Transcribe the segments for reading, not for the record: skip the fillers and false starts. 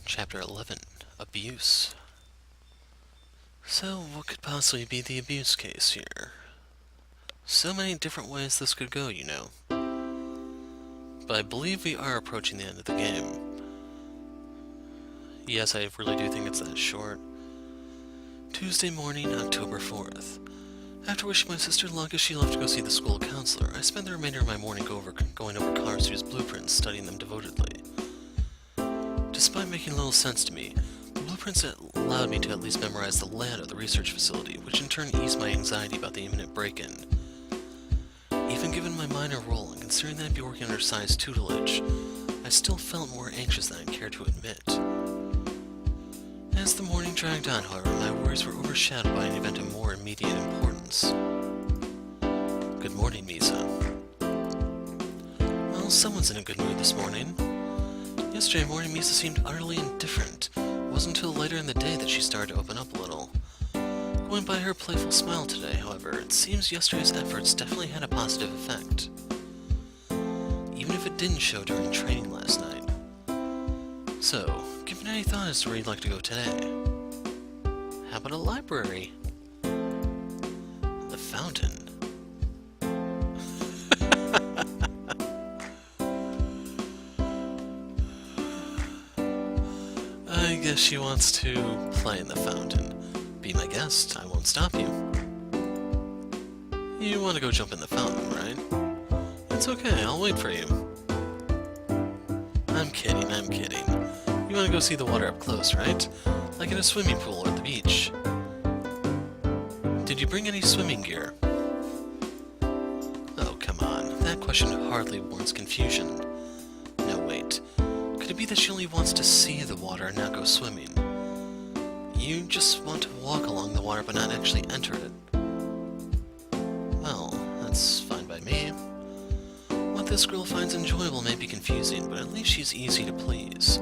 Chapter 11. Abuse. So, what could possibly be the abuse case here? So many different ways this could go, you know. But I believe we are approaching the end of the game. Yes, I really do think it's that short. Tuesday morning, October 4th. After wishing my sister luck as she left to go see the school counselor, I spent the remainder of my morning going over Karasu's blueprints, studying them devotedly. Despite making little sense to me, the blueprints allowed me to at least memorize the layout of the research facility, which in turn eased my anxiety about the imminent break-in. Even given my minor role and considering that I'd be working under Sai's tutelage, I still felt more anxious than I cared to admit. As the morning dragged on, however, my worries were overshadowed by an event of more immediate importance. Good morning, Misa. Well, someone's in a good mood this morning. Yesterday morning, Misa seemed utterly indifferent. It wasn't until later in the day that she started to open up a little. Going by her playful smile today, however, it seems yesterday's efforts definitely had a positive effect. Even if it didn't show during training last night. So, give it any thought as to where you'd like to go today. How about a library? The fountain. I guess she wants to play in the fountain. Be my guest, I won't stop you. You want to go jump in the fountain, right? It's okay, I'll wait for you. I'm kidding, I'm kidding. You want to go see the water up close, right? Like in a swimming pool or at the beach. Did you bring any swimming gear? Oh, come on. That question hardly warrants confusion. No, wait. Could it be that she only wants to see the water and not go swimming? You just want to walk along the water but not actually enter it. Well, that's fine by me. What this girl finds enjoyable may be confusing, but at least she's easy to please.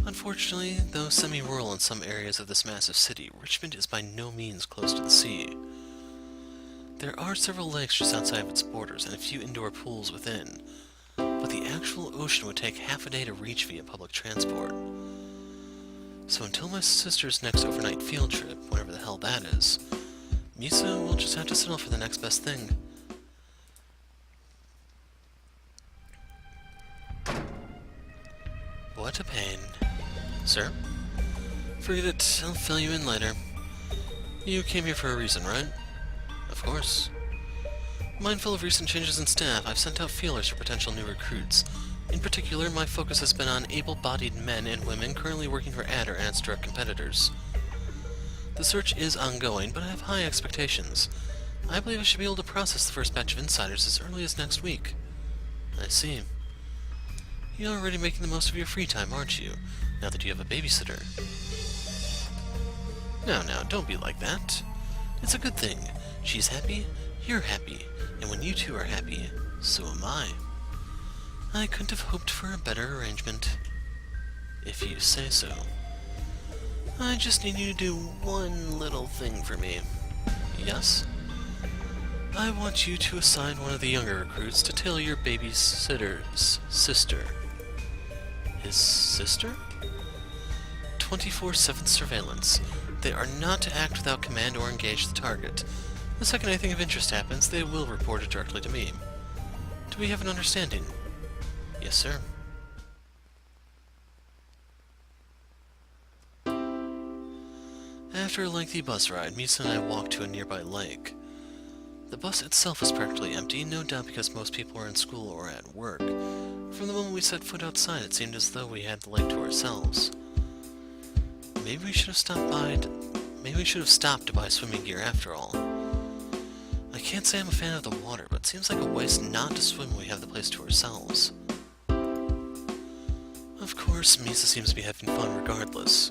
Unfortunately, though semi-rural in some areas of this massive city, Richmond is by no means close to the sea. There are several lakes just outside of its borders and a few indoor pools within, but the actual ocean would take half a day to reach via public transport. So until my sister's next overnight field trip, whenever the hell that is, Misa will just have to settle for the next best thing. What a pain. Sir? Forget it, I'll fill you in later. You came here for a reason, right? Of course. Mindful of recent changes in staff, I've sent out feelers for potential new recruits. In particular, my focus has been on able-bodied men and women currently working for Adder and its direct competitors. The search is ongoing, but I have high expectations. I believe I should be able to process the first batch of insiders as early as next week. I see. You're already making the most of your free time, aren't you, now that you have a babysitter? Now, don't be like that. It's a good thing. She's happy, you're happy, and when you two are happy, so am I. I couldn't have hoped for a better arrangement. If you say so. I just need you to do one little thing for me. Yes? I want you to assign one of the younger recruits to tail your babysitter's sister. His sister? 24/7 surveillance. They are not to act without command or engage the target. The second anything of interest happens, they will report it directly to me. Do we have an understanding? Yes, sir. After a lengthy bus ride, Misa and I walked to a nearby lake. The bus itself was practically empty, no doubt because most people were in school or at work. From the moment we set foot outside, it seemed as though we had the lake to ourselves. Maybe we should have stopped to buy swimming gear after all. I can't say I'm a fan of the water, but it seems like a waste not to swim when we have the place to ourselves. Of course, Misa seems to be having fun regardless.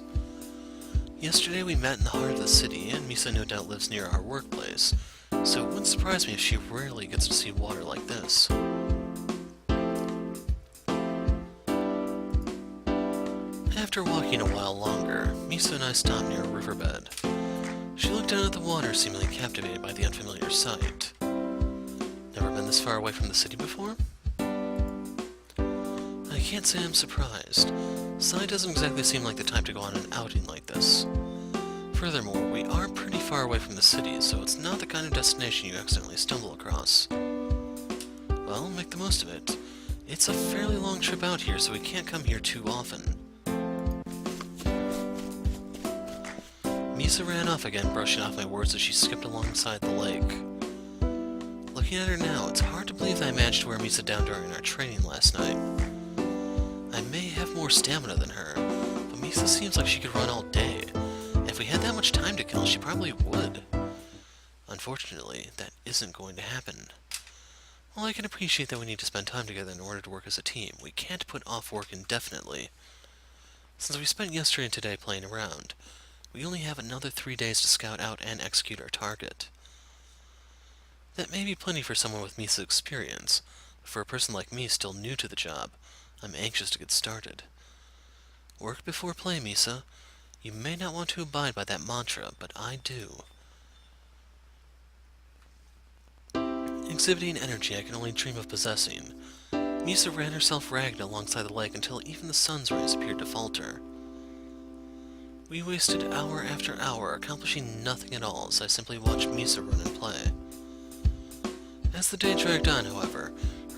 Yesterday we met in the heart of the city, and Misa no doubt lives near our workplace, so it wouldn't surprise me if she rarely gets to see water like this. After walking a while longer, Misa and I stopped near a riverbed. She looked down at the water, seemingly captivated by the unfamiliar sight. Never been this far away from the city before? I can't say I'm surprised. Sai doesn't exactly seem like the type to go on an outing like this. Furthermore, we are pretty far away from the city, so it's not the kind of destination you accidentally stumble across. Well, make the most of it. It's a fairly long trip out here, so we can't come here too often. Misa ran off again, brushing off my words as she skipped alongside the lake. Looking at her now, it's hard to believe that I managed to wear Misa down during our training last night. I may have more stamina than her, but Misa seems like she could run all day. And if we had that much time to kill, she probably would. Unfortunately, that isn't going to happen. While I can appreciate that we need to spend time together in order to work as a team, we can't put off work indefinitely. Since we spent yesterday and today playing around, we only have another 3 days to scout out and execute our target. That may be plenty for someone with Misa's experience, but for a person like me still new to the job, I'm anxious to get started. Work before play, Misa. You may not want to abide by that mantra, but I do. Exhibiting energy I can only dream of possessing, Misa ran herself ragged alongside the lake until even the sun's rays appeared to falter. We wasted hour after hour accomplishing nothing at all as I simply watched Misa run and play. As the day dragged on, however,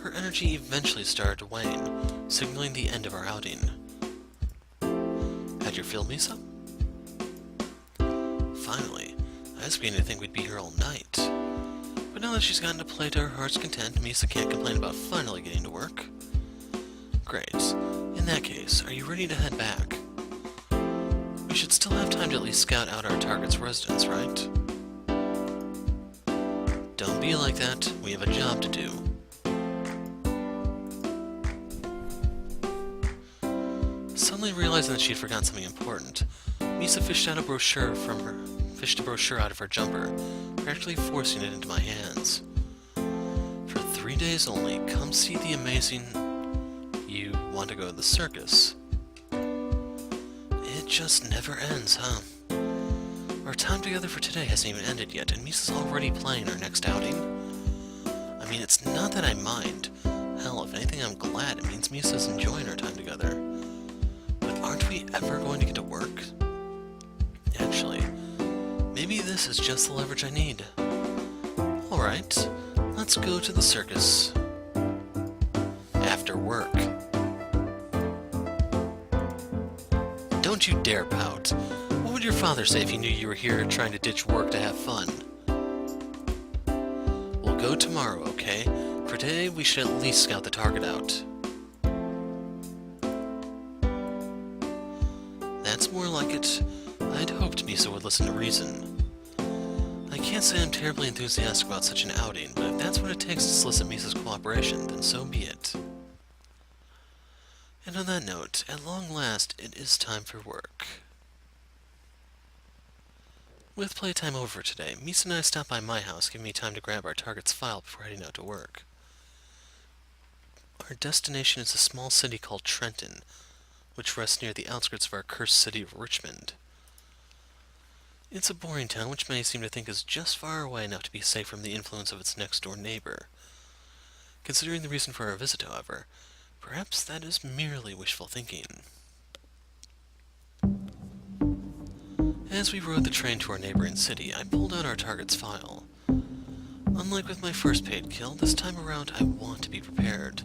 her energy eventually started to wane, signaling the end of our outing. Had your fill, Misa? Finally, I was beginning to think we'd be here all night. But now that she's gotten to play to her heart's content, Misa can't complain about finally getting to work. Great. In that case, are you ready to head back? We should still have time to at least scout out our target's residence, right? Don't be like that. We have a job to do. Suddenly realizing that she had forgotten something important, Misa fished a brochure out of her jumper, practically forcing it into my hands. For 3 days only, come see the amazing... You want to go to the circus? It just never ends, huh? Our time together for today hasn't even ended yet, and Misa's already planning our next outing. I mean, it's not that I mind. Hell, if anything, I'm glad. It means Misa's enjoying our time together. But aren't we ever going to get to work? Actually, maybe this is just the leverage I need. Alright, let's go to the circus. After work. Don't you dare pout. What would your father say if he knew you were here trying to ditch work to have fun? We'll go tomorrow, okay? For today, we should at least scout the target out. That's more like it. I'd hoped Misa would listen to reason. I can't say I'm terribly enthusiastic about such an outing, but if that's what it takes to solicit Misa's cooperation, then so be it. And on that note, at long last, it is time for work. With playtime over today, Misa and I stopped by my house, giving me time to grab our target's file before heading out to work. Our destination is a small city called Trenton, which rests near the outskirts of our cursed city of Richmond. It's a boring town which many seem to think is just far away enough to be safe from the influence of its next-door neighbor. Considering the reason for our visit, however, perhaps that is merely wishful thinking. As we rode the train to our neighboring city, I pulled out our target's file. Unlike with my first paid kill, this time around I want to be prepared.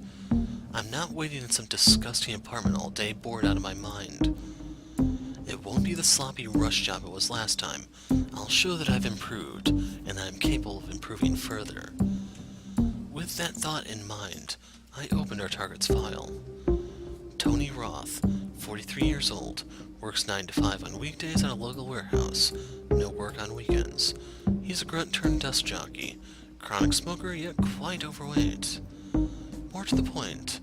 I'm not waiting in some disgusting apartment all day, bored out of my mind. It won't be the sloppy rush job it was last time. I'll show that I've improved, and that I'm capable of improving further. With that thought in mind, I opened our target's file. Tony Roth, 43 years old, works 9 to 5 on weekdays at a local warehouse, no work on weekends. He's a grunt-turned-dust jockey, chronic smoker yet quite overweight. More to the point,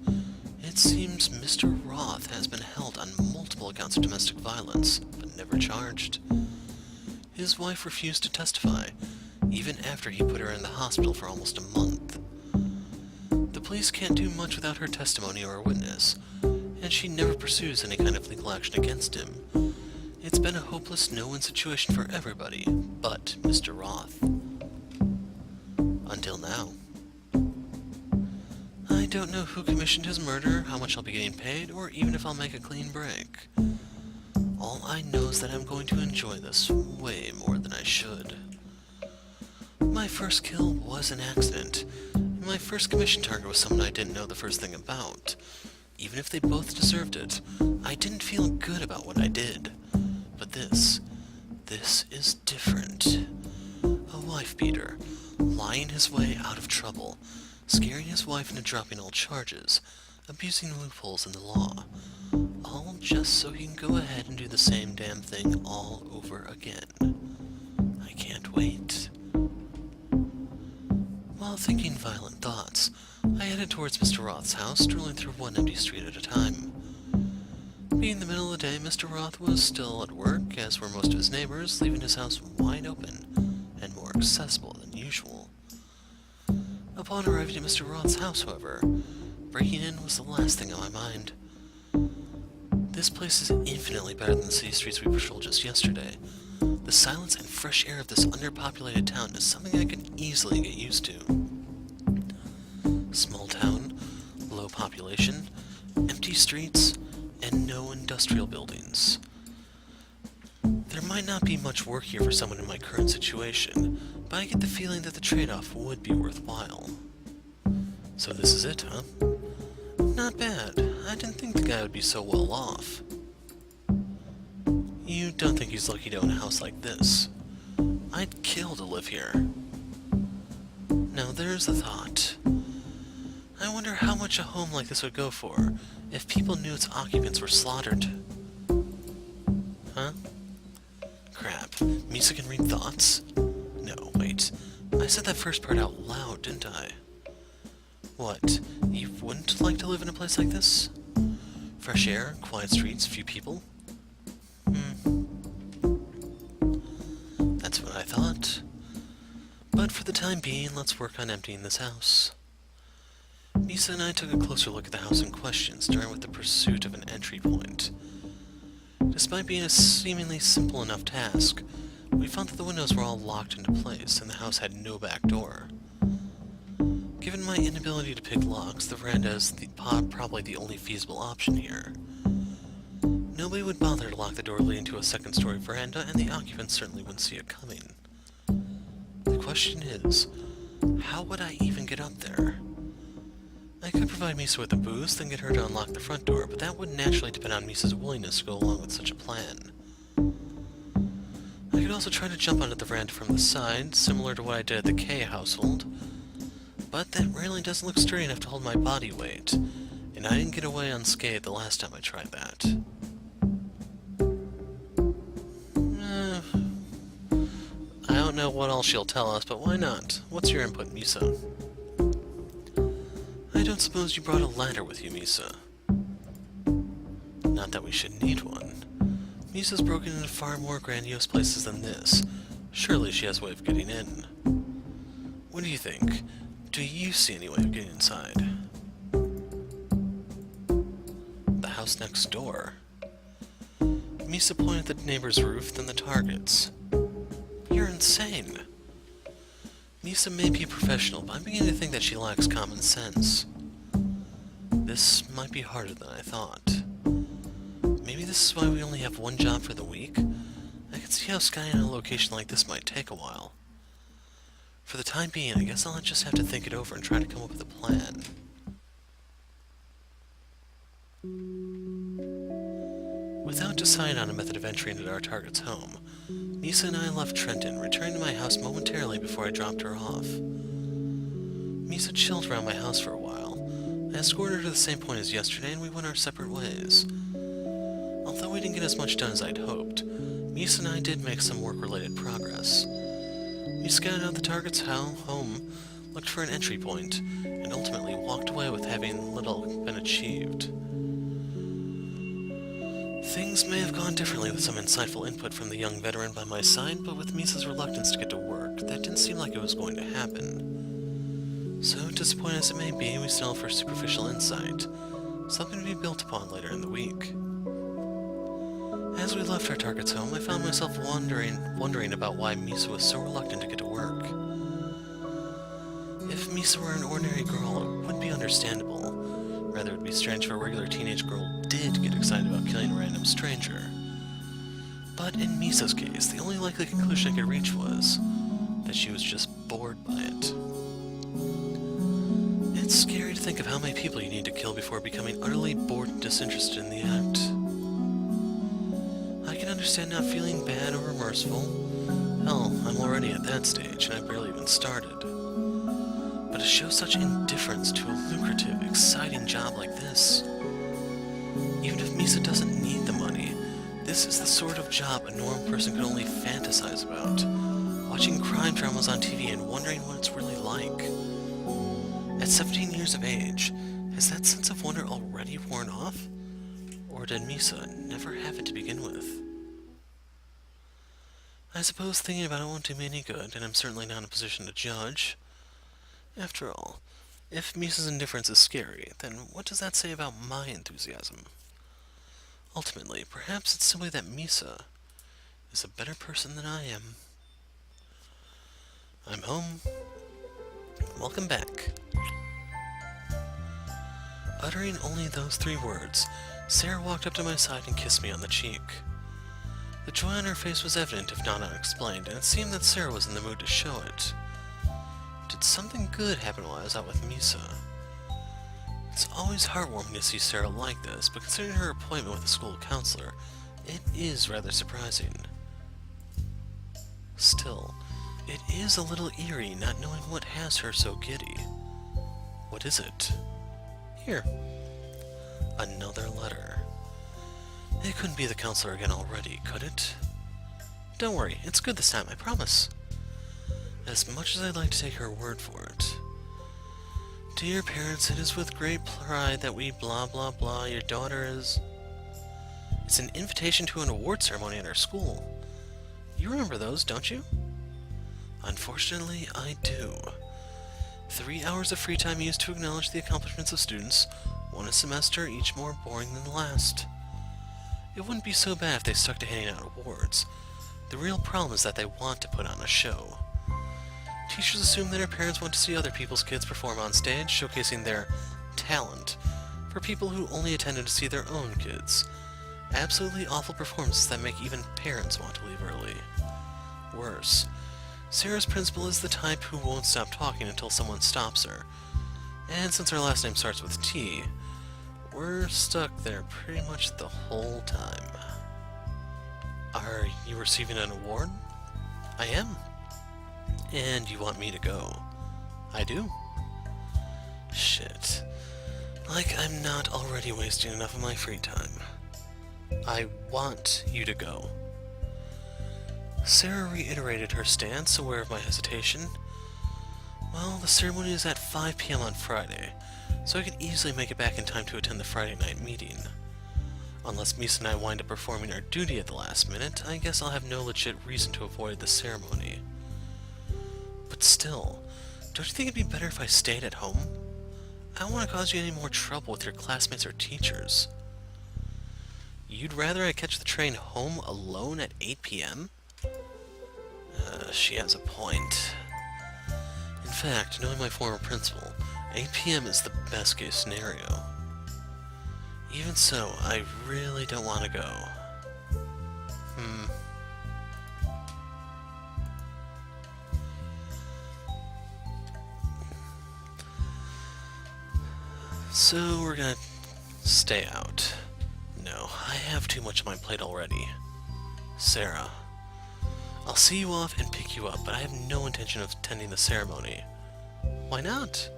it seems Mr. Roth has been held on multiple accounts of domestic violence, but never charged. His wife refused to testify, even after he put her in the hospital for almost a month. The police can't do much without her testimony or a witness, and she never pursues any kind of legal action against him. It's been a hopeless no-win situation for everybody but Mr. Roth. Until now. I don't know who commissioned his murder, how much I'll be getting paid, or even if I'll make a clean break. All I know is that I'm going to enjoy this way more than I should. My first kill was an accident, and my first commission target was someone I didn't know the first thing about. Even if they both deserved it, I didn't feel good about what I did. But this is different. A wife-beater, lying his way out of trouble, scaring his wife into dropping all charges, abusing loopholes in the law, all just so he can go ahead and do the same damn thing all over again. I can't wait. While thinking violent thoughts, I headed towards Mr. Roth's house, strolling through one empty street at a time. Being the middle of the day, Mr. Roth was still at work, as were most of his neighbors, leaving his house wide open and more accessible than usual. Upon arriving at Mr. Roth's house, however, breaking in was the last thing on my mind. This place is infinitely better than the city streets we patrolled just yesterday. The silence and fresh air of this underpopulated town is something I can easily get used to. Small town, low population, empty streets, and no industrial buildings. There might not be much work here for someone in my current situation, but I get the feeling that the trade-off would be worthwhile. So this is it, huh? Not bad. I didn't think the guy would be so well off. You don't think he's lucky to own a house like this? I'd kill to live here. Now there's a thought. I wonder how much a home like this would go for if people knew its occupants were slaughtered. Huh? Crap. Misa can read thoughts? No, wait. I said that first part out loud, didn't I? What? You wouldn't like to live in a place like this? Fresh air, quiet streets, few people? That's what I thought. But for the time being, let's work on emptying this house. Misa and I took a closer look at the house in question, starting with the pursuit of an entry point. Despite being a seemingly simple enough task, we found that the windows were all locked into place and the house had no back door. Given my inability to pick locks, the veranda is probably the only feasible option here. Nobody would bother to lock the door leading to a second-story veranda, and the occupants certainly wouldn't see it coming. The question is, how would I even get up there? I could provide Misa with a boost and get her to unlock the front door, but that would naturally depend on Misa's willingness to go along with such a plan. I could also try to jump onto the veranda from the side, similar to what I did at the K household, but that railing doesn't look sturdy enough to hold my body weight, and I didn't get away unscathed the last time I tried that. I don't know what all she'll tell us, but why not? What's your input, Misa? I don't suppose you brought a ladder with you, Misa. Not that we should need one. Misa's broken into far more grandiose places than this. Surely she has a way of getting in. What do you think? Do you see any way of getting inside? The house next door. Misa pointed at the neighbor's roof, then the target's. You're insane. Misa may be a professional, but I'm beginning to think that she lacks common sense. This might be harder than I thought. Maybe this is why we only have one job for the week? I can see how scanning a location like this might take a while. For the time being, I guess I'll just have to think it over and try to come up with a plan. Without deciding on a method of entry into our target's home, Misa and I left Trenton, returning to my house momentarily before I dropped her off. Misa chilled around my house for a while. I escorted her to the same point as yesterday, and we went our separate ways. Although we didn't get as much done as I'd hoped, Misa and I did make some work-related progress. We scouted out the target's home, looked for an entry point, and ultimately walked away with having little been achieved. Things may have gone differently with some insightful input from the young veteran by my side, but with Misa's reluctance to get to work, that didn't seem like it was going to happen. So, disappointed as it may be, we settled for superficial insight, something to be built upon later in the week. As we left our target's home, I found myself wondering about why Misa was so reluctant to get to work. If Misa were an ordinary girl, it would be understandable. Rather, it would be strange if a regular teenage girl did get excited about killing a random stranger. But in Misa's case, the only likely conclusion I could reach was that she was just bored by it. It's scary to think of how many people you need to kill before becoming utterly bored and disinterested in the act. I can understand not feeling bad or remorseful. Hell, I'm already at that stage, and I barely even started. But to show such indifference to a lucrative, exciting job like this... Even if Misa doesn't need the money, this is the sort of job a normal person could only fantasize about. Watching crime dramas on TV and wondering what it's really like. At 17 years of age, has that sense of wonder already worn off? Or did Misa never have it to begin with? I suppose thinking about it won't do me any good, and I'm certainly not in a position to judge. After all, if Misa's indifference is scary, then what does that say about my enthusiasm? Ultimately, perhaps it's simply that Misa is a better person than I am. I'm home. Welcome back. Uttering only those 3 words, Sara walked up to my side and kissed me on the cheek. The joy on her face was evident, if not unexplained, and it seemed that Sara was in the mood to show it. Did something good happen while I was out with Misa? It's always heartwarming to see Sara like this, but considering her appointment with the school counselor, it is rather surprising. Still, it is a little eerie not knowing what has her so giddy. What is it? Here. Another letter. It couldn't be the counselor again already, could it? Don't worry, it's good this time, I promise. As much as I'd like to take her word for it. Dear parents, it is with great pride that we blah blah blah, your daughter is... It's an invitation to an award ceremony at our school. You remember those, don't you? Unfortunately, I do. 3 hours of free time used to acknowledge the accomplishments of students, 1 a semester, each more boring than the last. It wouldn't be so bad if they stuck to handing out awards. The real problem is that they want to put on a show. Teachers assume that our parents want to see other people's kids perform on stage, showcasing their talent, for people who only attended to see their own kids. Absolutely awful performances that make even parents want to leave early. Worse, Sara's principal is the type who won't stop talking until someone stops her. And since her last name starts with T, we're stuck there pretty much the whole time. Are you receiving an award? I am. And you want me to go? I do. Shit. Like I'm not already wasting enough of my free time. I want you to go. Sara reiterated her stance, aware of my hesitation. Well, the ceremony is at 5 p.m. on Friday, so I could easily make it back in time to attend the Friday night meeting. Unless Misa and I wind up performing our duty at the last minute, I guess I'll have no legit reason to avoid the ceremony. But still, don't you think it'd be better if I stayed at home? I don't want to cause you any more trouble with your classmates or teachers. You'd rather I catch the train home alone at 8 p.m.? She has a point. In fact, knowing my former principal, 8 p.m. is the best case scenario. Even so, I really don't want to go. So we're gonna stay out. No, I have too much on my plate already. Sara, I'll see you off and pick you up, but I have no intention of attending the ceremony. Why not?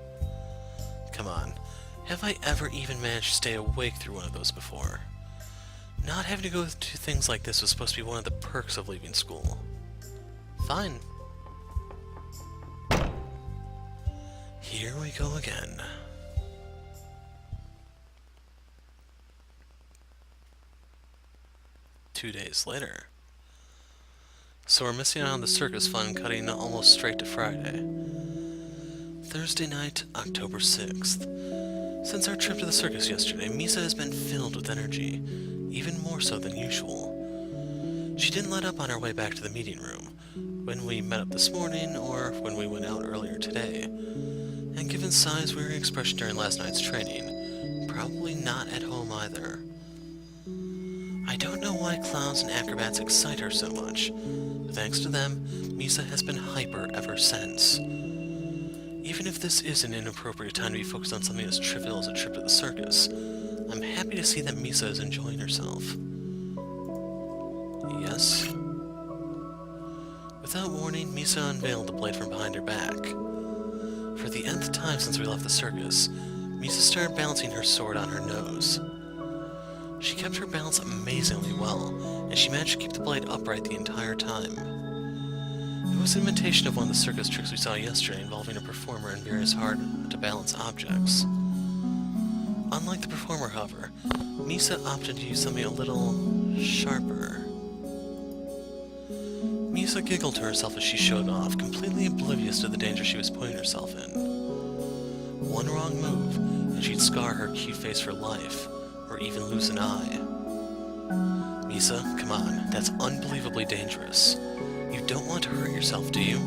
Come on, have I ever even managed to stay awake through one of those before? Not having to go to things like this was supposed to be one of the perks of leaving school. Fine. Here we go again. Two days later. So we're missing out on the circus fun, cutting almost straight to Friday. Thursday night, October 6th. Since our trip to the circus yesterday, Misa has been filled with energy, even more so than usual. She didn't let up on our way back to the meeting room, when we met up this morning, or when we went out earlier today. And given Sai's weary expression during last night's training, probably not at home either. I don't know why clowns and acrobats excite her so much, but thanks to them, Misa has been hyper ever since. Even if this is an inappropriate time to be focused on something as trivial as a trip to the circus, I'm happy to see that Misa is enjoying herself. Yes? Without warning, Misa unveiled the blade from behind her back. For the nth time since we left the circus, Misa started balancing her sword on her nose. She kept her balance amazingly well, and she managed to keep the blade upright the entire time. It was an imitation of one of the circus tricks we saw yesterday involving a performer and various hard-to-balance objects. Unlike the performer, however, Misa opted to use something a little sharper. Misa giggled to herself as she showed off, completely oblivious to the danger she was putting herself in. One wrong move, and she'd scar her cute face for life, or even lose an eye. Misa, come on, that's unbelievably dangerous. You don't want to hurt yourself, do you?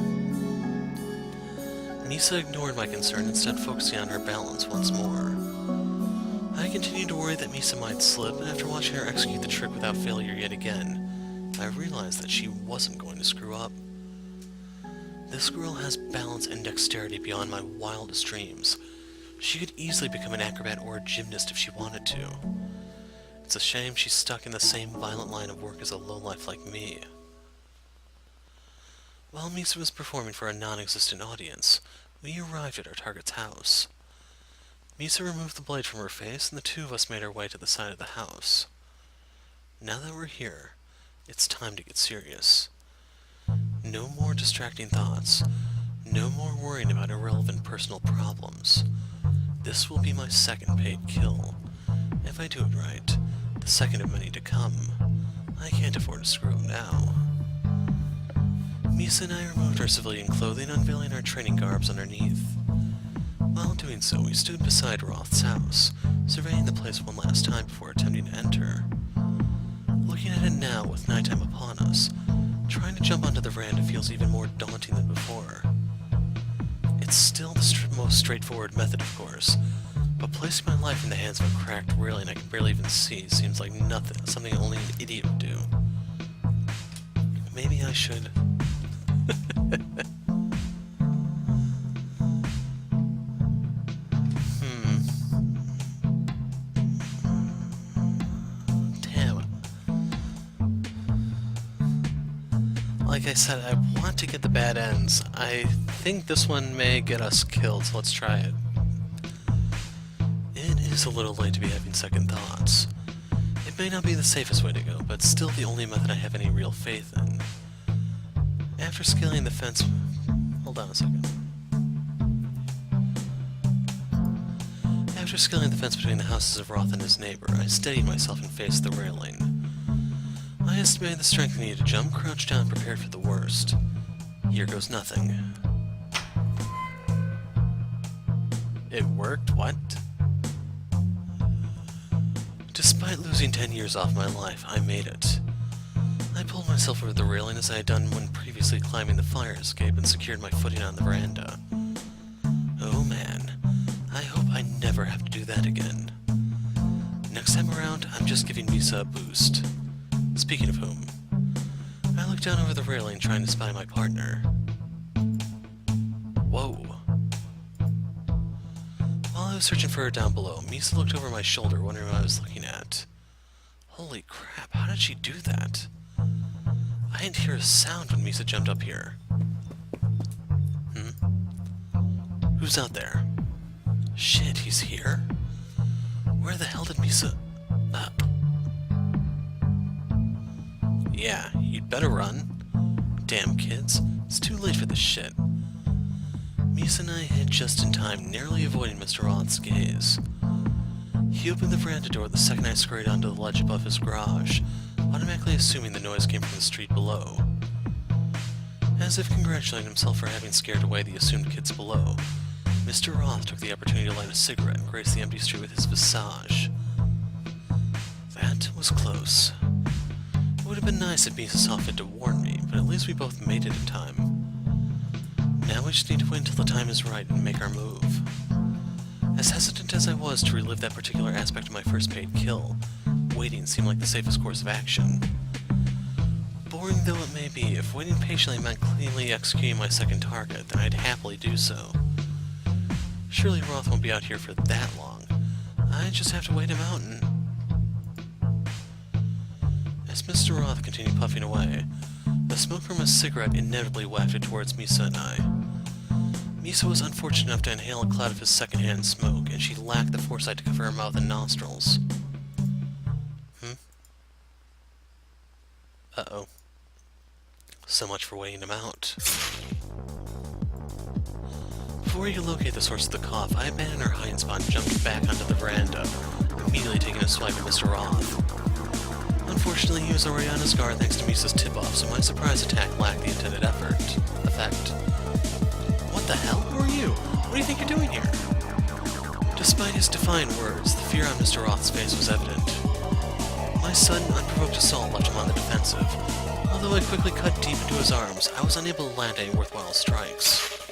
Misa ignored my concern, instead focusing on her balance once more. I continued to worry that Misa might slip, and after watching her execute the trick without failure yet again, I realized that she wasn't going to screw up. This girl has balance and dexterity beyond my wildest dreams. She could easily become an acrobat or a gymnast if she wanted to. It's a shame she's stuck in the same violent line of work as a lowlife like me. While Misa was performing for a non-existent audience, we arrived at our target's house. Misa removed the blade from her face, and the two of us made our way to the side of the house. Now that we're here, it's time to get serious. No more distracting thoughts. No more worrying about irrelevant personal problems. This will be my second paid kill. If I do it right, the second of many to come. I can't afford to screw up now. Misa and I removed our civilian clothing, unveiling our training garbs underneath. While doing so, we stood beside Roth's house, surveying the place one last time before attempting to enter. Looking at it now, with nighttime upon us, trying to jump onto the veranda feels even more daunting than before. It's still the most straightforward method, of course, but placing my life in the hands of a cracked railing I can barely even see seems like nothing, something only an idiot would do. Maybe I should... Like I said, I want to get the bad ends. I think this one may get us killed, so let's try it. It is a little late to be having second thoughts. It may not be the safest way to go, but still the only method I have any real faith in. After scaling the fence... Hold on a second. After scaling the fence between the houses of Roth and his neighbor, I steadied myself and faced the railing. I estimated the strength needed to jump, crouched down, prepared for the worst. Here goes nothing. It worked? What? Despite losing 10 years off my life, I made it. I pulled myself over the railing as I had done when previously climbing the fire escape and secured my footing on the veranda. Oh man, I hope I never have to do that again. Next time around, I'm just giving Misa a boost. Speaking of whom, I looked down over the railing trying to spy my partner. Whoa. While I was searching for her down below, Misa looked over my shoulder wondering what I was looking at. Holy crap, how did she do that? I didn't hear a sound when Misa jumped up here. Who's out there? Shit, he's here? Where the hell did Misa... Yeah, you'd better run. Damn kids, it's too late for this shit. Misa and I hid just in time, narrowly avoiding Mr. Roth's gaze. He opened the veranda door the second I scurried onto the ledge above his garage, automatically assuming the noise came from the street below. As if congratulating himself for having scared away the assumed kids below, Mr. Roth took the opportunity to light a cigarette and grace the empty street with his visage. That was close. It would have been nice if Misa saw fit to warn me, but at least we both made it in time. Now we just need to wait until the time is right and make our move. As hesitant as I was to relive that particular aspect of my first paid kill, waiting seemed like the safest course of action. Boring though it may be, if waiting patiently meant cleanly executing my second target, then I'd happily do so. Surely Roth won't be out here for that long. I just have to wait him out and... As Mr. Roth continued puffing away, the smoke from his cigarette inevitably wafted towards Misa and I. Misa was unfortunate enough to inhale a cloud of his second-hand smoke, and she lacked the foresight to cover her mouth and nostrils. Uh-oh. So much for waiting him out. Before he could locate the source of the cough, I abandoned our hiding spot and jumped back onto the veranda, immediately taking a swipe at Mr. Roth. Unfortunately, he was already on his guard thanks to Misa's tip-off, so my surprise attack lacked the intended effect. What the hell? Who are you? What do you think you're doing here? Despite his defiant words, the fear on Mr. Roth's face was evident. My sudden, unprovoked assault left him on the defensive. Although I quickly cut deep into his arms, I was unable to land any worthwhile strikes.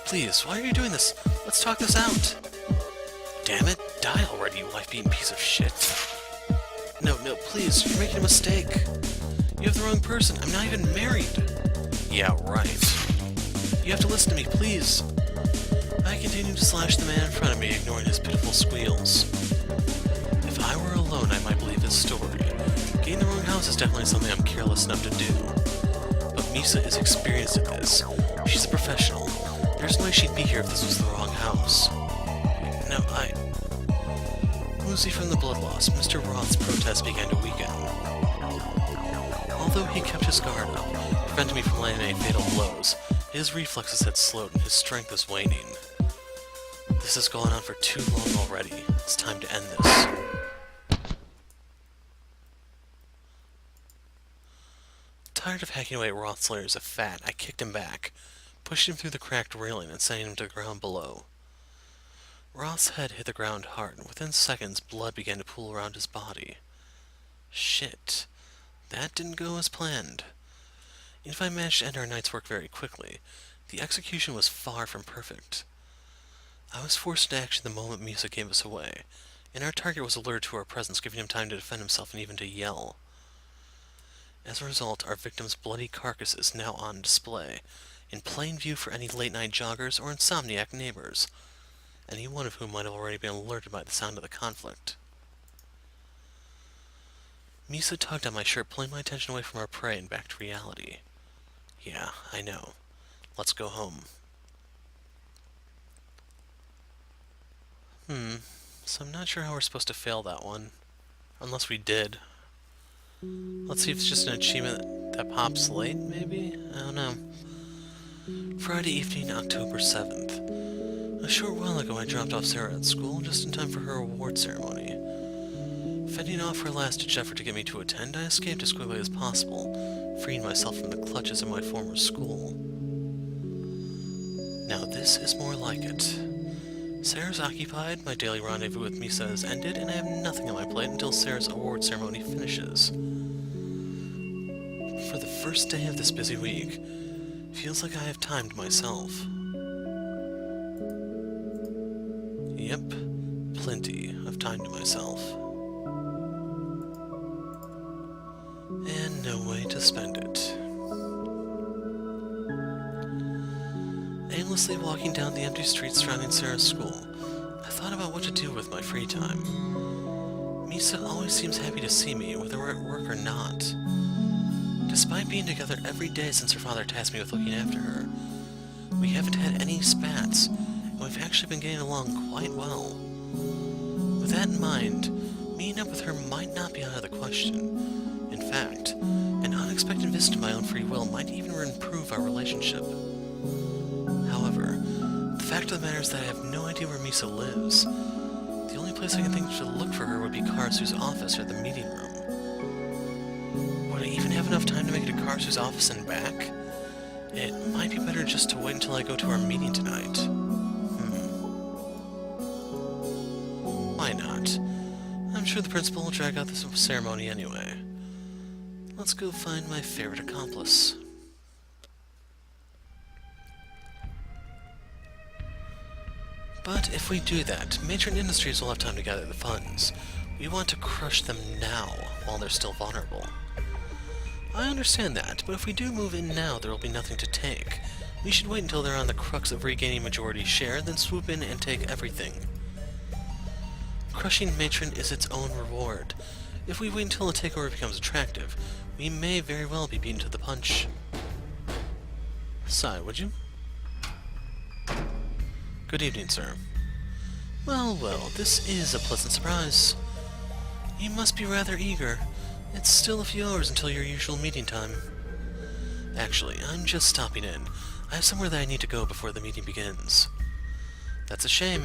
Please, why are you doing this? Let's talk this out! Damn it, die already, you life-beating piece of shit. No, please, you're making a mistake. You have the wrong person, I'm not even married. Yeah, right. You have to listen to me, please. I continued to slash the man in front of me, ignoring his pitiful squeals. If I were alone, I might believe his story. Getting the wrong house is definitely something I'm careless enough to do. But Misa is experienced at this. She's a professional. There's no way she'd be here if this was the wrong house. No, Woozy from the blood loss, Mr. Roth's protest began to weaken. Although he kept his guard up, preventing me from landing any fatal blows, his reflexes had slowed and his strength was waning. This has gone on for too long already. It's time to end this. Tired of hacking away at Roth's layers of fat, I kicked him back, pushed him through the cracked railing and sending him to the ground below. Roth's head hit the ground hard, and within seconds blood began to pool around his body. Shit. That didn't go as planned. Even if I managed to end our night's work very quickly, the execution was far from perfect. I was forced into action the moment Misa gave us away, and our target was alerted to our presence, giving him time to defend himself and even to yell. As a result, our victim's bloody carcass is now on display, in plain view for any late-night joggers or insomniac neighbors, any one of whom might have already been alerted by the sound of the conflict. Misa tugged on my shirt, pulling my attention away from our prey and back to reality. Yeah, I know. Let's go home. So I'm not sure how we're supposed to fail that one. Unless we did. Let's see if it's just an achievement that pops late, maybe? I don't know. Friday evening, October 7th. A short while ago I dropped off Sara at school, just in time for her award ceremony. Fending off her last-ditch effort to get me to attend, I escaped as quickly as possible, freeing myself from the clutches of my former school. Now this is more like it. Sara's occupied, my daily rendezvous with Misa has ended, and I have nothing on my plate until Sara's award ceremony finishes. For the first day of this busy week, feels like I have time to myself. Yep, plenty of time to myself. And no way to spend it. Aimlessly walking down the empty streets surrounding Sara's school, I thought about what to do with my free time. Misa always seems happy to see me, whether we're at work or not. Despite being together every day since her father tasked me with looking after her, we haven't had any spats, and we've actually been getting along quite well. With that in mind, meeting up with her might not be out of the question. In fact, an unexpected visit to my own free will might even improve our relationship. However, the fact of the matter is that I have no idea where Misa lives. The only place I can think to look for her would be Karasu's office or the meeting room. Would I even have enough time to make it to Karasu's office and back? It might be better just to wait until I go to our meeting tonight. Why not? I'm sure the principal will drag out this ceremony anyway. Let's go find my favorite accomplice. But if we do that, Matron Industries will have time to gather the funds. We want to crush them now, while they're still vulnerable. I understand that, but if we do move in now, there will be nothing to take. We should wait until they're on the crux of regaining majority share, then swoop in and take everything. Crushing Matron is its own reward. If we wait until the takeover becomes attractive, we may very well be beaten to the punch. Sigh, would you? Good evening, sir. Well, well, this is a pleasant surprise. You must be rather eager. It's still a few hours until your usual meeting time. Actually, I'm just stopping in. I have somewhere that I need to go before the meeting begins. That's a shame.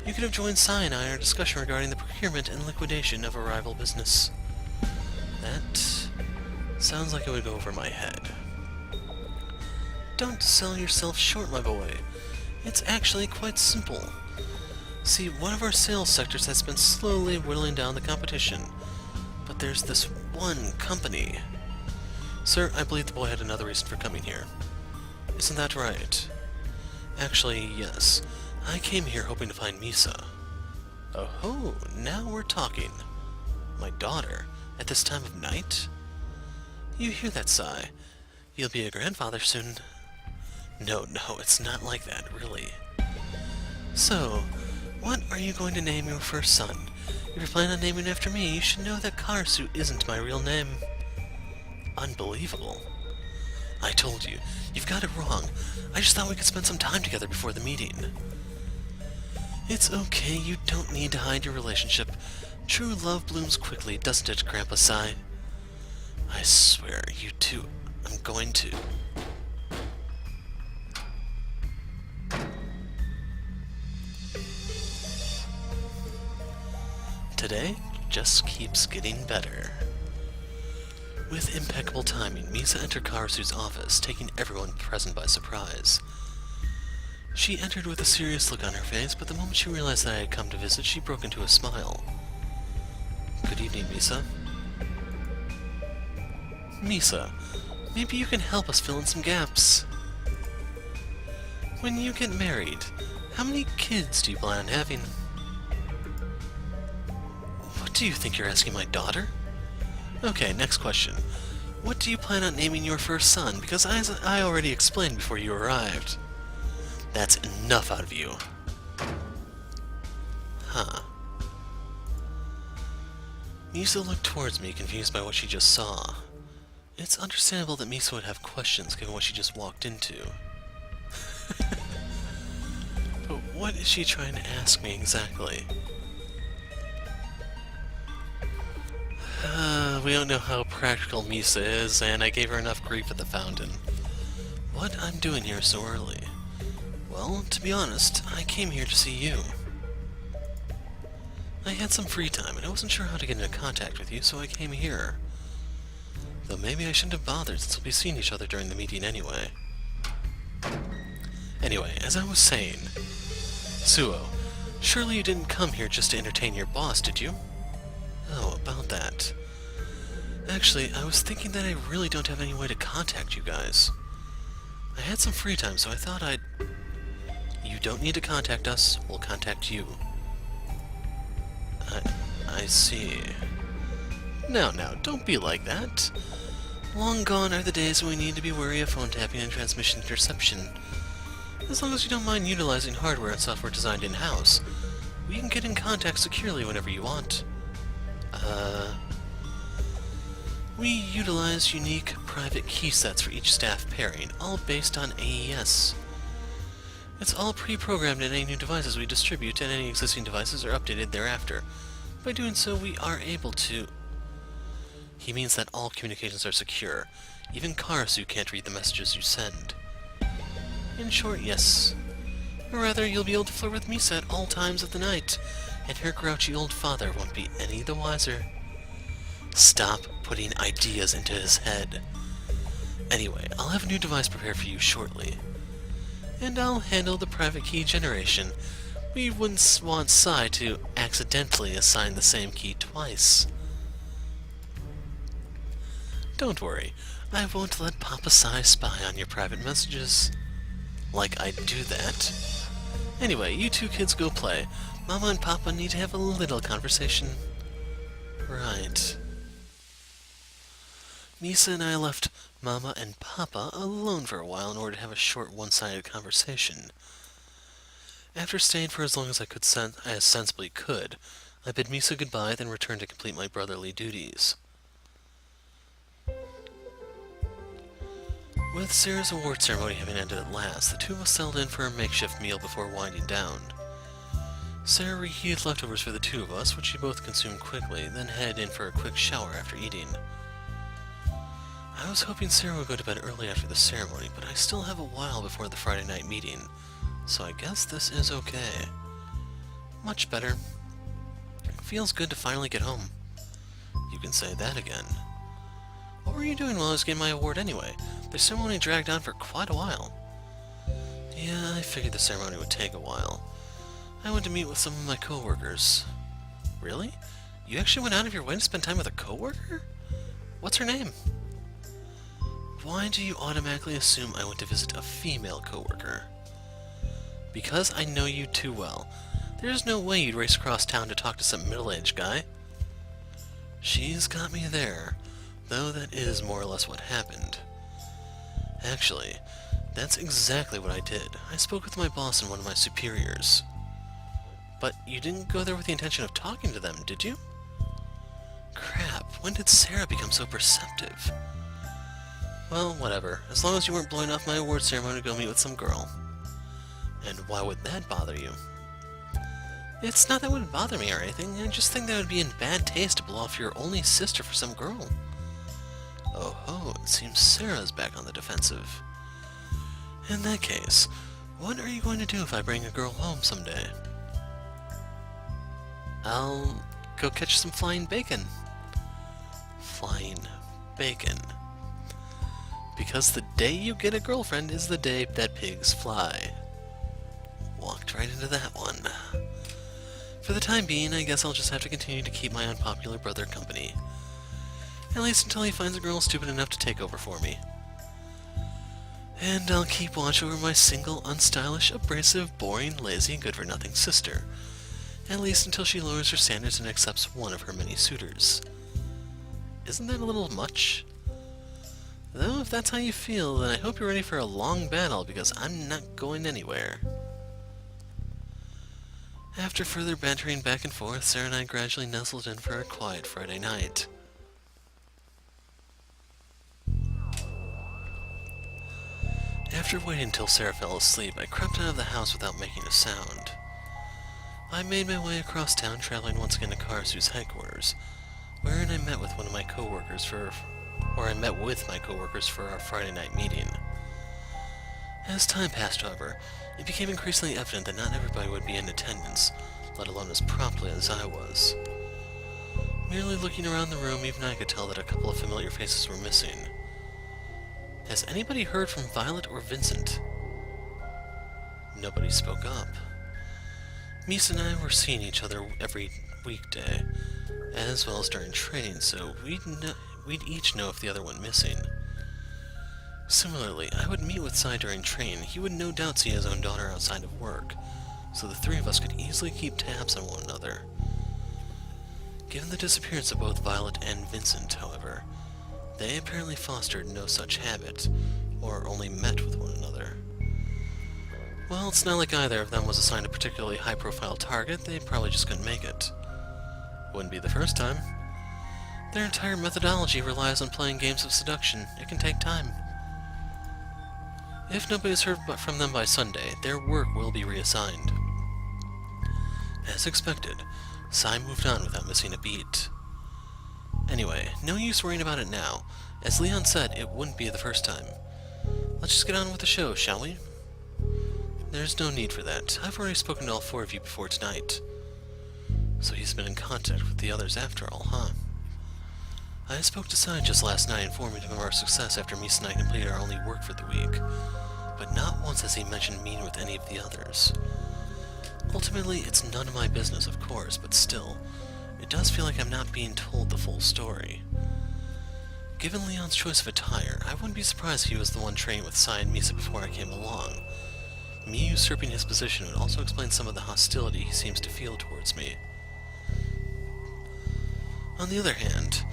You could have joined Sai and I in our discussion regarding the procurement and liquidation of a rival business. That sounds like it would go over my head. Don't sell yourself short, my boy. It's actually quite simple. See, one of our sales sectors has been slowly whittling down the competition. But there's this one company. Sir, I believe the boy had another reason for coming here. Isn't that right? Actually, yes. I came here hoping to find Misa. Oh-ho, now we're talking. My daughter, at this time of night? You hear that, Sai? You'll be a grandfather soon. No, it's not like that, really. So, what are you going to name your first son? If you're planning on naming it after me, you should know that Karasu isn't my real name. Unbelievable. I told you, you've got it wrong. I just thought we could spend some time together before the meeting. It's okay, you don't need to hide your relationship. True love blooms quickly, doesn't it, Grandpa Sai? I swear, you two, I'm going to... Today just keeps getting better. With impeccable timing, Misa entered Karasu's office, taking everyone present by surprise. She entered with a serious look on her face, but the moment she realized that I had come to visit, she broke into a smile. Good evening, Misa. Misa, maybe you can help us fill in some gaps. When you get married, how many kids do you plan on having? What do you think you're asking my daughter? Okay, next question. What do you plan on naming your first son? Because as I already explained before you arrived. That's enough out of you. Huh. Misa looked towards me, confused by what she just saw. It's understandable that Misa would have questions given what she just walked into. But what is she trying to ask me exactly? We don't know how practical Misa is, and I gave her enough grief at the fountain. What I'm doing here so early? Well, to be honest, I came here to see you. I had some free time, and I wasn't sure how to get into contact with you, so I came here. Though maybe I shouldn't have bothered, since we'll be seeing each other during the meeting anyway. Anyway, as I was saying... Suoh, surely you didn't come here just to entertain your boss, did you? Oh, about that. Actually, I was thinking that I really don't have any way to contact you guys. I had some free time, so I thought I'd... You don't need to contact us, we'll contact you. I see. Now, don't be like that. Long gone are the days when we need to be wary of phone tapping and transmission interception. As long as you don't mind utilizing hardware and software designed in-house, we can get in contact securely whenever you want. We utilize unique private key sets for each staff pairing, all based on AES. It's all pre-programmed in any new devices we distribute, and any existing devices are updated thereafter. By doing so, we are able to... He means that all communications are secure. Even Karasu can't read the messages you send. In short, yes. Or rather, you'll be able to flirt with Misa at all times of the night, and her grouchy old father won't be any the wiser. Stop putting ideas into his head. Anyway, I'll have a new device prepared for you shortly. And I'll handle the private key generation. We wouldn't want Sai to accidentally assign the same key twice. Don't worry, I won't let Papa Sai spy on your private messages. Like I'd do that. Anyway, you two kids go play. Mama and Papa need to have a little conversation. Right. Misa and I left Mama and Papa alone for a while in order to have a short one-sided conversation. After staying for as long as I sensibly could, I bid Misa goodbye, then returned to complete my brotherly duties. With Sara's award ceremony having ended at last, the two of us settled in for a makeshift meal before winding down. Sara reheated leftovers for the two of us, which we both consumed quickly, then headed in for a quick shower after eating. I was hoping Sara would go to bed early after the ceremony, but I still have a while before the Friday night meeting, so I guess this is okay. Much better. Feels good to finally get home. You can say that again. What were you doing while I was getting my award anyway? The ceremony dragged on for quite a while. Yeah, I figured the ceremony would take a while. I went to meet with some of my coworkers. Really? You actually went out of your way to spend time with a coworker? What's her name? Why do you automatically assume I went to visit a female coworker? Because I know you too well. There's no way you'd race across town to talk to some middle-aged guy. She's got me there, though that is more or less what happened. Actually, that's exactly what I did. I spoke with my boss and one of my superiors. But you didn't go there with the intention of talking to them, did you? Crap, when did Sara become so perceptive? Well, whatever. As long as you weren't blowing off my award ceremony to go meet with some girl. And why would that bother you? It's not that it would bother me or anything. I just think that it would be in bad taste to blow off your only sister for some girl. Oh ho, it seems Sara's back on the defensive. In that case, what are you going to do if I bring a girl home someday? I'll go catch some flying bacon. Flying bacon. Because the day you get a girlfriend is the day that pigs fly. Walked right into that one. For the time being, I guess I'll just have to continue to keep my unpopular brother company. At least until he finds a girl stupid enough to take over for me. And I'll keep watch over my single, unstylish, abrasive, boring, lazy, good-for-nothing sister. At least until she lowers her standards and accepts one of her many suitors. Isn't that a little much? Though, if that's how you feel, then I hope you're ready for a long battle, because I'm not going anywhere. After further bantering back and forth, Sara and I gradually nestled in for a quiet Friday night. After waiting until Sara fell asleep, I crept out of the house without making a sound. I made my way across town, traveling once again to Karasu's headquarters, wherein I met with my coworkers for our Friday night meeting. As time passed, however, it became increasingly evident that not everybody would be in attendance, let alone as promptly as I was. Merely looking around the room, even I could tell that a couple of familiar faces were missing. Has anybody heard from Violet or Vincent? Nobody spoke up. Misa and I were seeing each other every weekday, as well as during training, so we'd each know if the other went missing. Similarly, I would meet with Sai during training. He would no doubt see his own daughter outside of work, so the three of us could easily keep tabs on one another. Given the disappearance of both Violet and Vincent, however, they apparently fostered no such habit, or only met with one another. Well, it's not like either of them was assigned a particularly high-profile target. They probably just couldn't make it. Wouldn't be the first time. Their entire methodology relies on playing games of seduction. It can take time. If nobody's heard from them by Sunday, their work will be reassigned. As expected, Sai moved on without missing a beat. Anyway, no use worrying about it now. As Leon said, it wouldn't be the first time. Let's just get on with the show, shall we? There's no need for that. I've already spoken to all four of you before tonight. So he's been in contact with the others after all, huh? I spoke to Sai just last night, informing him of our success after Misa and I completed our only work for the week. But not once has he mentioned meeting with any of the others. Ultimately, it's none of my business, of course, but still, it does feel like I'm not being told the full story. Given Leon's choice of attire, I wouldn't be surprised if he was the one training with Sai and Misa before I came along. Me usurping his position would also explain some of the hostility he seems to feel towards me. On the other hand,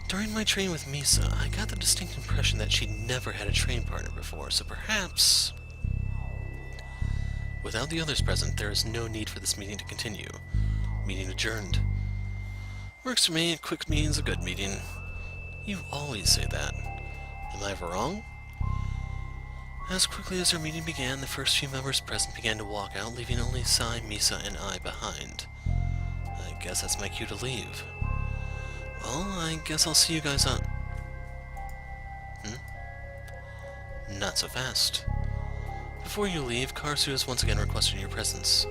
during my training with Misa, I got the distinct impression that she'd never had a training partner before, so perhaps... Without the others present, there is no need for this meeting to continue. Meeting adjourned. Works for me, a quick meeting's a good meeting. You always say that. Am I ever wrong? As quickly as our meeting began, the first few members present began to walk out, leaving only Sai, Misa, and I behind. I guess that's my cue to leave. Well, I guess I'll see you guys on... Not so fast. Before you leave, Karasu has once again requested your presence.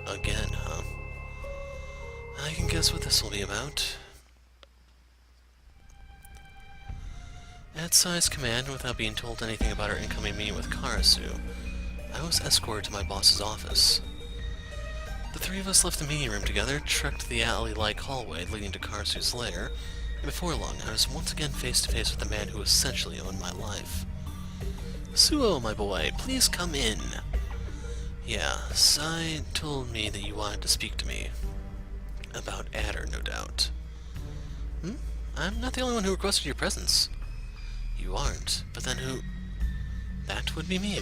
Again, huh? I can guess what this will be about. At Sai's command, without being told anything about our incoming meeting with Karasu, I was escorted to my boss's office. The three of us left the meeting room together, trekked the alley-like hallway leading to Karasu's lair, and before long I was once again face to face with the man who essentially owned my life. Suoh, my boy, please come in. Yeah, Sai told me that you wanted to speak to me. About Adder, no doubt. I'm not the only one who requested your presence. You aren't, but then who... That would be me.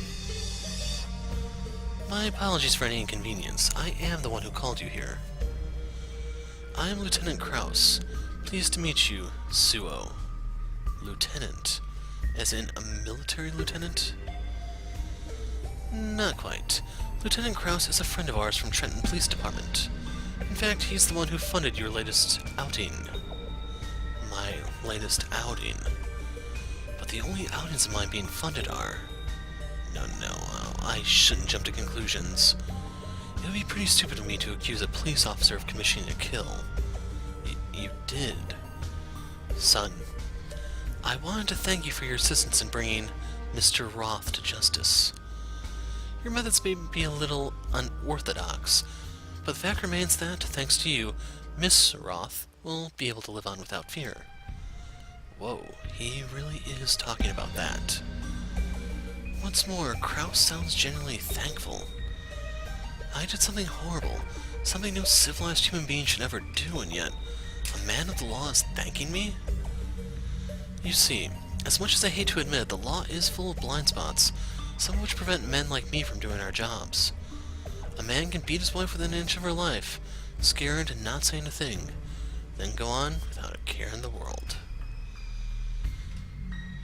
My apologies for any inconvenience. I am the one who called you here. I am Lieutenant Kraus. Pleased to meet you, Suoh. Lieutenant? As in a military lieutenant? Not quite. Lieutenant Kraus is a friend of ours from Trenton Police Department. In fact, he's the one who funded your latest outing. My latest outing. But the only outings of mine being funded are... No, I shouldn't jump to conclusions. It would be pretty stupid of me to accuse a police officer of commissioning a kill. You did. Son, I wanted to thank you for your assistance in bringing Mr. Roth to justice. Your methods may be a little unorthodox, but the fact remains that, thanks to you, Miss Roth will be able to live on without fear. Whoa, he really is talking about that. What's more, Kraus sounds genuinely thankful. I did something horrible, something no civilized human being should ever do, and yet a man of the law is thanking me? You see, as much as I hate to admit it, the law is full of blind spots, some of which prevent men like me from doing our jobs. A man can beat his wife within an inch of her life, scared and not saying a thing, then go on without a care in the world.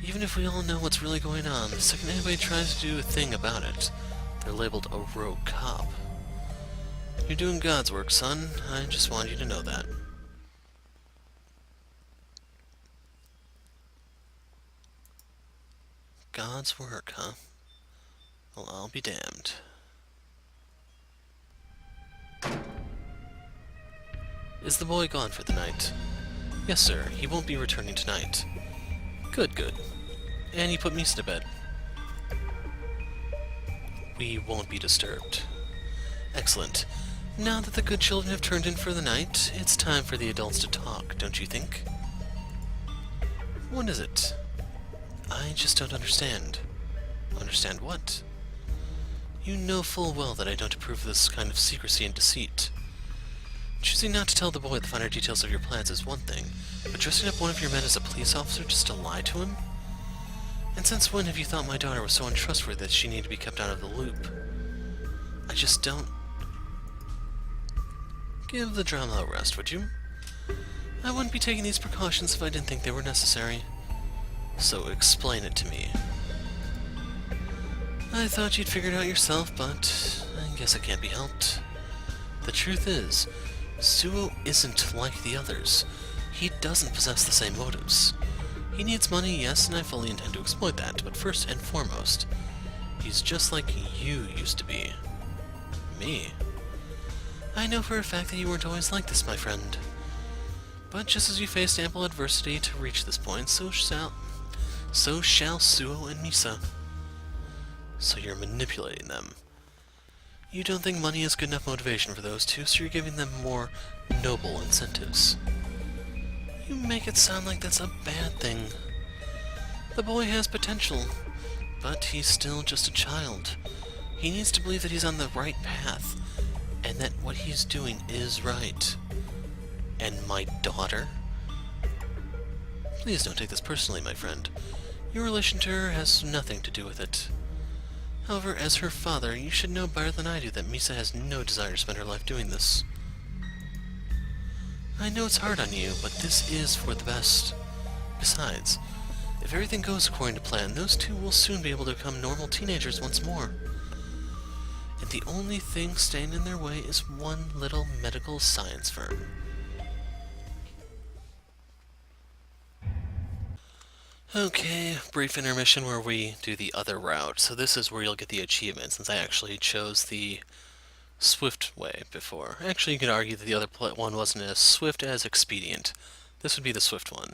Even if we all know what's really going on, the second anybody tries to do a thing about it, they're labeled a rogue cop. You're doing God's work, son. I just wanted you to know that. God's work, huh? Well, I'll be damned. Is the boy gone for the night? Yes, sir. He won't be returning tonight. Good. And you put Misa to bed. We won't be disturbed. Excellent. Now that the good children have turned in for the night, it's time for the adults to talk, don't you think? What is it? I just don't understand. Understand what? You know full well that I don't approve of this kind of secrecy and deceit. Choosing not to tell the boy the finer details of your plans is one thing, but dressing up one of your men as a police officer just to lie to him? And since when have you thought my daughter was so untrustworthy that she needed to be kept out of the loop? I just don't... Give the drama a rest, would you? I wouldn't be taking these precautions if I didn't think they were necessary. So explain it to me. I thought you'd figured it out yourself, but I guess it can't be helped. The truth is, Suoh isn't like the others. He doesn't possess the same motives. He needs money, yes, and I fully intend to exploit that, but first and foremost, he's just like you used to be. Me? I know for a fact that you weren't always like this, my friend. But just as you faced ample adversity to reach this point, so shall Suoh and Misa. So you're manipulating them. You don't think money is good enough motivation for those two, so you're giving them more noble incentives. You make it sound like that's a bad thing. The boy has potential, but he's still just a child. He needs to believe that he's on the right path, and that what he's doing is right. And my daughter? Please don't take this personally, my friend. Your relation to her has nothing to do with it. However, as her father, you should know better than I do that Misa has no desire to spend her life doing this. I know it's hard on you, but this is for the best. Besides, if everything goes according to plan, those two will soon be able to become normal teenagers once more. And the only thing standing in their way is one little medical science firm. Okay, brief intermission where we do the other route. So this is where you'll get the achievement, since I actually chose the swift way before. Actually, you could argue that the other one wasn't as swift as expedient. This would be the swift one.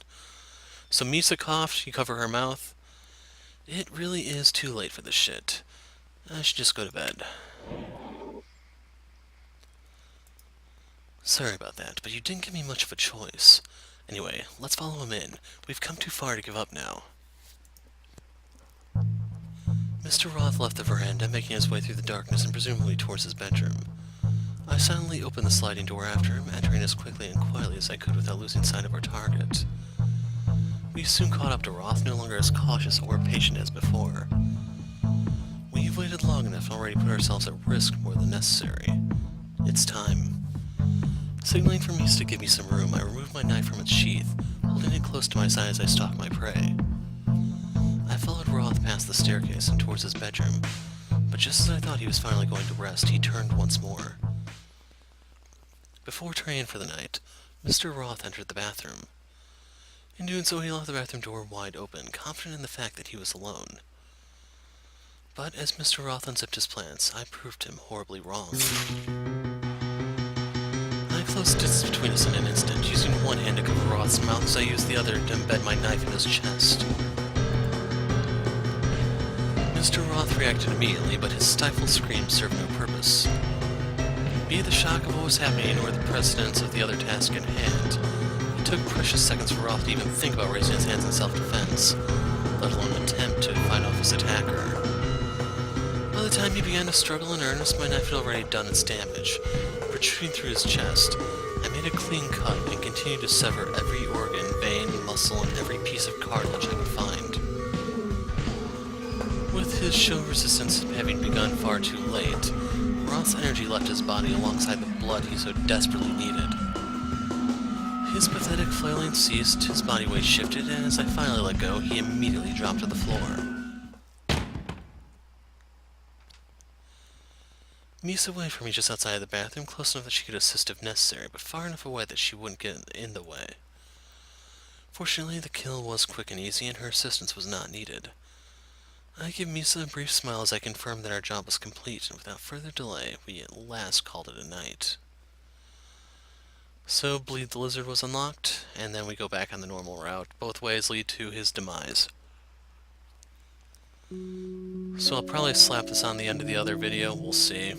So Misa coughed, you cover her mouth. It really is too late for this shit. I should just go to bed. Sorry about that, but you didn't give me much of a choice. Anyway, let's follow him in. We've come too far to give up now. Mr. Roth left the veranda, making his way through the darkness and presumably towards his bedroom. I silently opened the sliding door after him, entering as quickly and quietly as I could without losing sight of our target. We soon caught up to Roth, no longer as cautious or patient as before. We've waited long enough and already put ourselves at risk more than necessary. It's time. Signaling for Misa to give me some room, I removed my knife from its sheath, holding it close to my side as I stalked my prey. I followed Roth past the staircase and towards his bedroom, but just as I thought he was finally going to rest, he turned once more. Before turning in for the night, Mr. Roth entered the bathroom. In doing so, he left the bathroom door wide open, confident in the fact that he was alone. But as Mr. Roth unzipped his plants, I proved him horribly wrong. I closed the distance between us in an instant, using one hand to cover Roth's mouth as I used the other to embed my knife in his chest. Mr. Roth reacted immediately, but his stifled scream served no purpose. Be it the shock of what was happening or the precedence of the other task at hand, it took precious seconds for Roth to even think about raising his hands in self-defense, let alone attempt to fight off his attacker. By the time he began to struggle in earnest, my knife had already done its damage. Protruding through his chest, I made a clean cut and continued to sever every organ, vein, muscle, and every piece of cartilage I could find. With his show resistance having begun far too late, Roth's energy left his body alongside the blood he so desperately needed. His pathetic flailing ceased, his body weight shifted, and as I finally let go, he immediately dropped to the floor. Misa waited for me just outside the bathroom, close enough that she could assist if necessary, but far enough away that she wouldn't get in the way. Fortunately, the kill was quick and easy, and her assistance was not needed. I gave Misa a brief smile as I confirmed that our job was complete, and without further delay, we at last called it a night. So, Bleed the Lizard was unlocked, and then we go back on the normal route. Both ways lead to his demise. So I'll probably slap this on the end of the other video, we'll see.